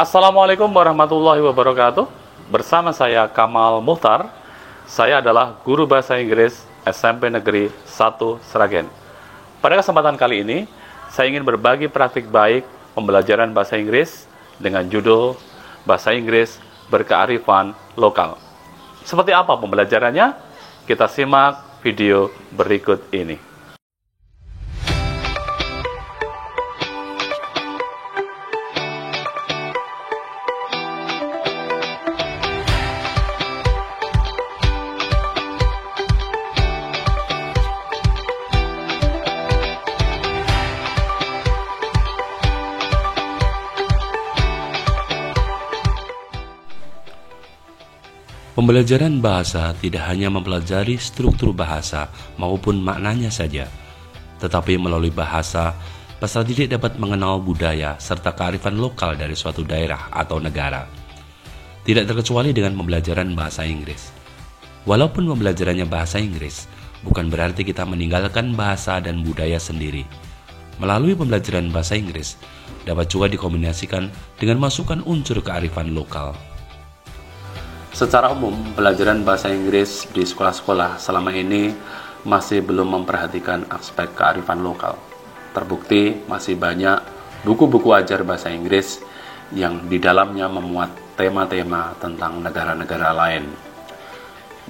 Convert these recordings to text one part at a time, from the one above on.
Assalamualaikum warahmatullahi wabarakatuh. Bersama saya Kamal Muhtar. Saya adalah guru bahasa Inggris SMP Negeri 1 Sragen. Pada kesempatan kali ini, saya ingin berbagi praktik baik pembelajaran bahasa Inggris dengan judul Bahasa Inggris Berkearifan Lokal. Seperti apa pembelajarannya? Kita simak video berikut ini. Pembelajaran bahasa tidak hanya mempelajari struktur bahasa maupun maknanya saja, tetapi melalui bahasa, peserta didik dapat mengenal budaya serta kearifan lokal dari suatu daerah atau negara. Tidak terkecuali dengan pembelajaran bahasa Inggris. Walaupun pembelajarannya bahasa Inggris, bukan berarti kita meninggalkan bahasa dan budaya sendiri. Melalui pembelajaran bahasa Inggris, dapat juga dikombinasikan dengan masukan unsur kearifan lokal. Secara umum, pelajaran bahasa Inggris di sekolah-sekolah selama ini masih belum memperhatikan aspek kearifan lokal. Terbukti masih banyak buku-buku ajar bahasa Inggris yang di dalamnya memuat tema-tema tentang negara-negara lain.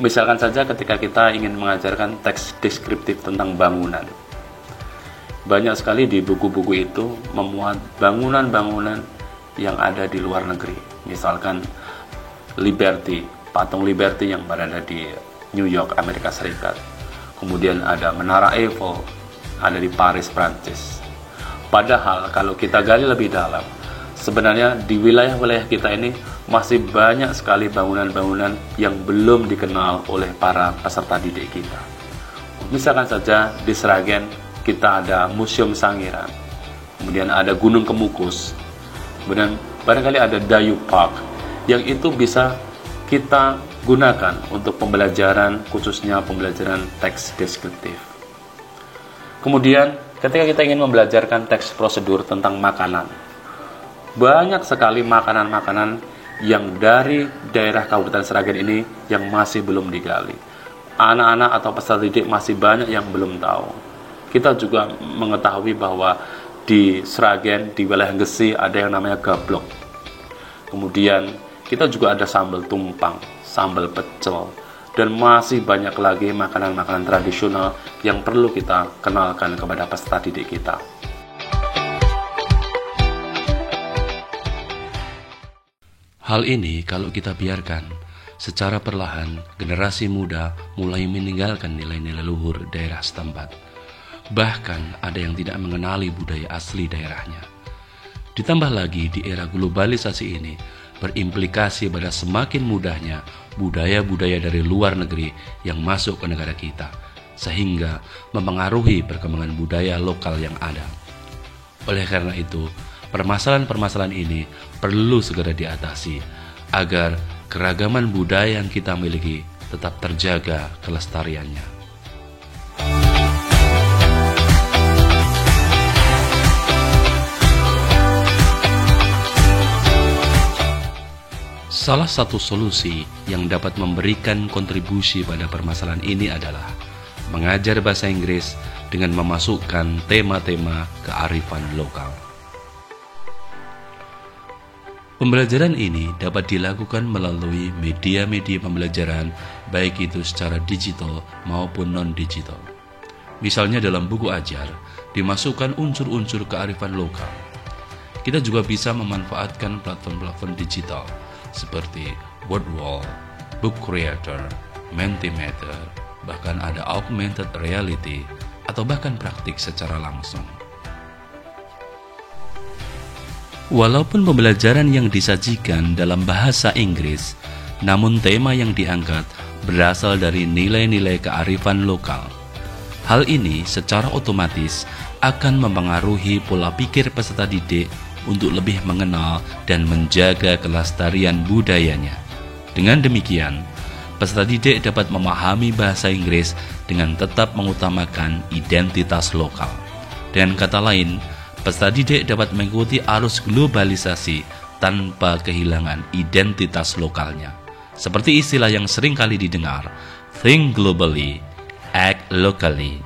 Misalkan saja ketika kita ingin mengajarkan teks deskriptif tentang bangunan. Banyak sekali di buku-buku itu memuat bangunan-bangunan yang ada di luar negeri. Misalkan Liberty, patung Liberty yang berada di New York, Amerika Serikat. Kemudian ada Menara Eiffel, ada di Paris, Prancis. Padahal kalau kita gali lebih dalam, sebenarnya di wilayah-wilayah kita ini masih banyak sekali bangunan-bangunan yang belum dikenal oleh para peserta didik kita. Misalkan saja di Sragen kita ada Museum Sangiran, kemudian ada Gunung Kemukus, kemudian barangkali ada Dayu Park, yang itu bisa kita gunakan untuk pembelajaran, khususnya pembelajaran teks deskriptif. Kemudian, ketika kita ingin membelajarkan teks prosedur tentang makanan, banyak sekali makanan-makanan yang dari daerah Kabupaten Sragen ini yang masih belum digali. Anak-anak atau peserta didik masih banyak yang belum tahu. Kita juga mengetahui bahwa di Sragen, di wilayah Gesi, ada yang namanya gablok. Kemudian kita juga ada sambal tumpang, sambal pecel, dan masih banyak lagi makanan-makanan tradisional yang perlu kita kenalkan kepada peserta didik kita. Hal ini kalau kita biarkan, secara perlahan generasi muda mulai meninggalkan nilai-nilai luhur daerah setempat. Bahkan ada yang tidak mengenali budaya asli daerahnya. Ditambah lagi di era globalisasi ini, berimplikasi pada semakin mudahnya budaya-budaya dari luar negeri yang masuk ke negara kita, sehingga mempengaruhi perkembangan budaya lokal yang ada. Oleh karena itu, permasalahan-permasalahan ini perlu segera diatasi, agar keragaman budaya yang kita miliki tetap terjaga kelestariannya. Salah satu solusi yang dapat memberikan kontribusi pada permasalahan ini adalah mengajar bahasa Inggris dengan memasukkan tema-tema kearifan lokal. Pembelajaran ini dapat dilakukan melalui media-media pembelajaran, baik itu secara digital maupun non-digital. Misalnya dalam buku ajar, dimasukkan unsur-unsur kearifan lokal. Kita juga bisa memanfaatkan platform-platform digital, seperti Wordwall, Book Creator, Mentimeter, bahkan ada augmented reality, atau bahkan praktik secara langsung. Walaupun pembelajaran yang disajikan dalam bahasa Inggris, namun tema yang diangkat berasal dari nilai-nilai kearifan lokal. Hal ini secara otomatis akan mempengaruhi pola pikir peserta didik untuk lebih mengenal dan menjaga kelestarian budayanya. Dengan demikian, peserta didik dapat memahami bahasa Inggris dengan tetap mengutamakan identitas lokal. Dengan kata lain, peserta didik dapat mengikuti arus globalisasi tanpa kehilangan identitas lokalnya. Seperti istilah yang sering kali didengar, think globally, act locally.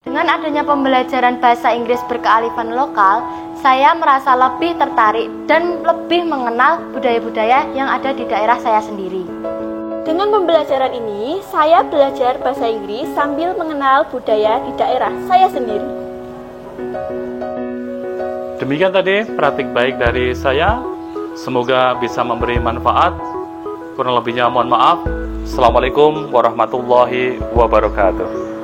Dengan adanya pembelajaran bahasa Inggris berkearifan lokal, saya merasa lebih tertarik dan lebih mengenal budaya-budaya yang ada di daerah saya sendiri. Dengan pembelajaran ini, saya belajar bahasa Inggris sambil mengenal budaya di daerah saya sendiri. Demikian tadi praktik baik dari saya. Semoga bisa memberi manfaat. Kurang lebihnya mohon maaf. Assalamualaikum warahmatullahi wabarakatuh.